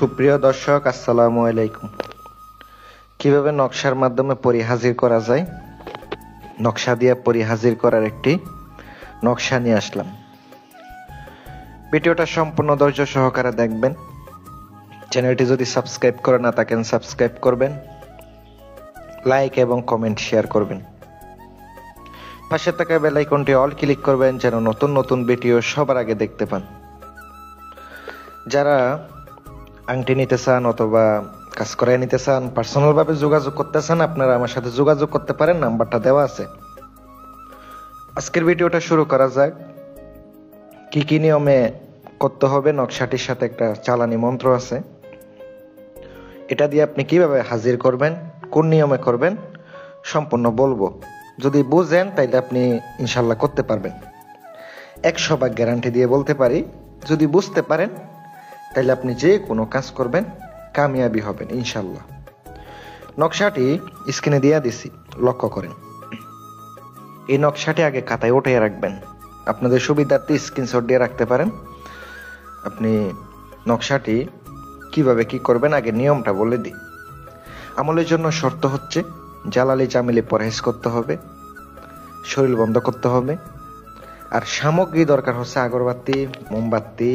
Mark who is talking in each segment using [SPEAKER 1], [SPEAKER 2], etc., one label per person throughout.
[SPEAKER 1] সুপ্রিয় দর্শক, আসসালামু আলাইকুম। কিভাবে নকশার মাধ্যমে পরী হাজির করা যায়, নকশা দিয়ে পরী হাজির করার একটি নকশা নিয়ে আসলাম। ভিডিওটা সম্পূর্ণ ধৈর্য সহকারে দেখবেন। চ্যানেলটি যদি সাবস্ক্রাইব করে না থাকেন সাবস্ক্রাইব করবেন, লাইক এবং কমেন্ট শেয়ার করবেন। পাশে থাকা বেল আইকনটি অল ক্লিক করবেন যেন নতুন নতুন ভিডিও সবার আগে দেখতে পান। যারা আংটি নিতে চান অথবা কাজ করে নিতে চান, পার্সোনাল ভাবে যোগাযোগ করতে চান, আপনারা আমার সাথে যোগাযোগ করতে পারেন, নাম্বারটা দেওয়া আছে। আজকের ভিডিওটা শুরু করা যাক। কি কি নিয়মে করতে হবে, নকশাটির সাথে একটা চালানি মন্ত্র আছে, এটা দিয়ে আপনি কিভাবে হাজির করবেন, কোন নিয়মে করবেন সম্পূর্ণ বলবো। যদি বুঝেন তাইলে আপনি ইনশাল্লাহ করতে পারবেন। 100% গ্যারান্টি দিয়ে বলতে পারি, যদি বুঝতে পারেন তাইলে আপনি যে কোনো কাজ করবেন কামিয়াবি হবেন ইনশাল্লাহ। নকশাটি স্ক্রিনে দিয়ে দিছি, লক্ষ্য করেন। এই নকশাটি আগে খাতায় উঠিয়ে রাখবেন, আপনাদের সুবিধার্থে স্ক্রিনশট দিয়ে রাখতে পারেন। আপনি নকশাটি কিভাবে কি করবেন আগে নিয়মটা বলে দিই। আমলের জন্য শর্ত হচ্ছে জালালি জামিলি পরহেজ করতে হবে, শরীর বন্ধ করতে হবে, আর সামগ্রী দরকার হচ্ছে আগরবাতি, মোমবাতি,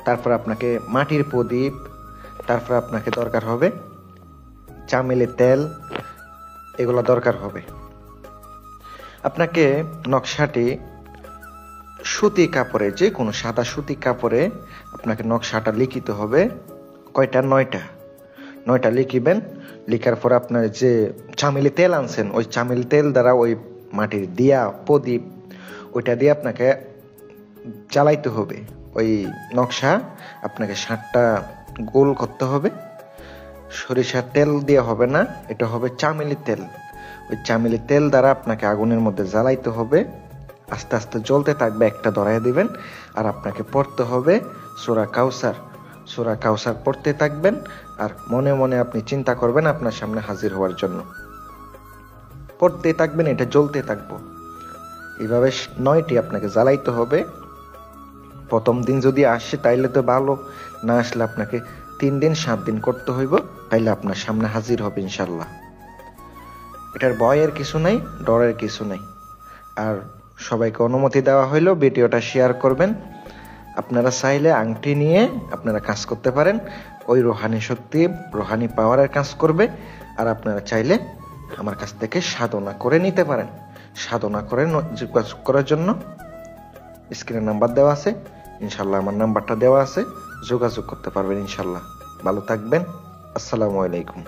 [SPEAKER 1] তারপর আপনাকে মাটির প্রদীপ, তারপর আপনাকে দরকার হবে চামেলি তেল, এগুলো দরকার হবে। আপনাকে নকশাটি সুতি কাপড়ে, যে কোনো সাদা সুতি কাপড়ে আপনাকে নকশাটা লিখিত হবে। কয়টা? 9টা লিখিবেন। লিখার পর আপনার যে চামেলি তেল আনছেন, ওই চামেলি তেল দ্বারা ওই মাটির দিয়া প্রদীপ, ওইটা দিয়ে আপনাকে জ্বালাইতে হবে। ওই নকশা আপনাকে 7টা গোল করতে হবে। সরিষার তেল দিয়ে হবে না, এটা হবে চামেলি তেল। ওই চামেলি তেল দ্বারা আপনাকে আগুনের মধ্যে জ্বালাইতে হবে, আস্তে আস্তে জ্বলতে থাকবে, একটা ধরাই দিবেন। আর আপনাকে পড়তে হবে সূরা কাউসার। সূরা কাউসার পড়তে থাকবেন আর মনে মনে আপনি চিন্তা করবেন আপনার সামনে হাজির হওয়ার জন্য। পড়তে থাকবেন, এটা জ্বলতে থাকবো। এইভাবে 9টি আপনাকে জ্বালাইতে হবে। প্রথম দিন যদি আসে তাইলে তো ভালো, না আসলে আপনাকে 3 দিন 7 দিন করতে হইব, তাইলে আপনার সামনে হাজির হবে ইনশাল্লাহ। এটার ভয়ের কিছু নাই, ডরের কিছু নাই। আর সবাইকে অনুমতি দেওয়া হইলো ভিডিওটা শেয়ার করবেন। আপনারা চাইলে আংটি নিয়ে আপনারা কাজ করতে পারেন, ওই রোহানি শক্তি, রোহানি পাওয়ারের কাজ করবে। আর আপনারা চাইলে আমার কাছ থেকে সাধনা করে নিতে পারেন। সাধনা করে যোগাযোগ করার জন্য স্ক্রিনে নাম্বার দেওয়া আছে, ইনশাল্লাহ আমার নাম্বারটা দেওয়া আছে, যোগাযোগ করতে পারবেন ইনশাল্লাহ। ভালো থাকবেন, আসসালামু আলাইকুম।